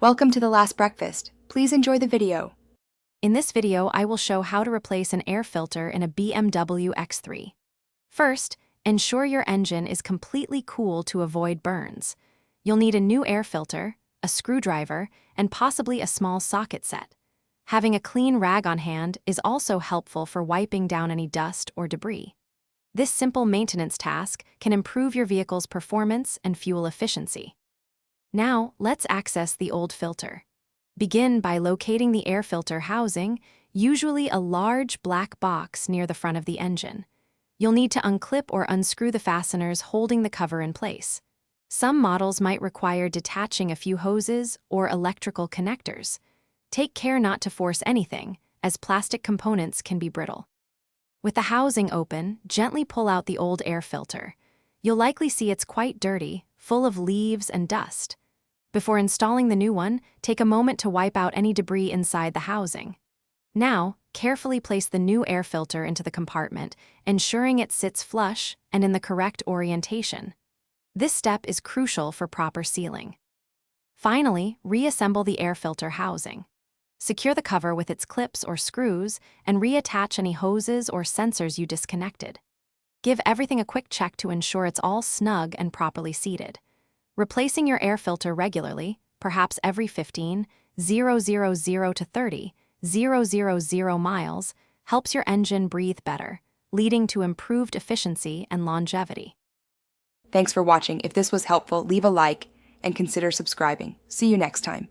Welcome to The Last Breakfast. Please enjoy the video. In this video, I will show how to replace an air filter in a BMW X3. First, ensure your engine is completely cool to avoid burns. You'll need a new air filter, a screwdriver, and possibly a small socket set. Having a clean rag on hand is also helpful for wiping down any dust or debris. This simple maintenance task can improve your vehicle's performance and fuel efficiency. Now, let's access the old filter. Begin by locating the air filter housing, usually a large black box near the front of the engine. You'll need to unclip or unscrew the fasteners holding the cover in place. Some models might require detaching a few hoses or electrical connectors. Take care not to force anything, as plastic components can be brittle. With the housing open, gently pull out the old air filter. You'll likely see it's quite dirty, full of leaves and dust. Before installing the new one, take a moment to wipe out any debris inside the housing. Now, carefully place the new air filter into the compartment, ensuring it sits flush and in the correct orientation. This step is crucial for proper sealing. Finally, reassemble the air filter housing. Secure the cover with its clips or screws and reattach any hoses or sensors you disconnected. Give everything a quick check to ensure it's all snug and properly seated. Replacing your air filter regularly, perhaps every 15,000 to 30,000 miles, helps your engine breathe better, leading to improved efficiency and longevity. Thanks for watching. If this was helpful, leave a like and consider subscribing. See you next time.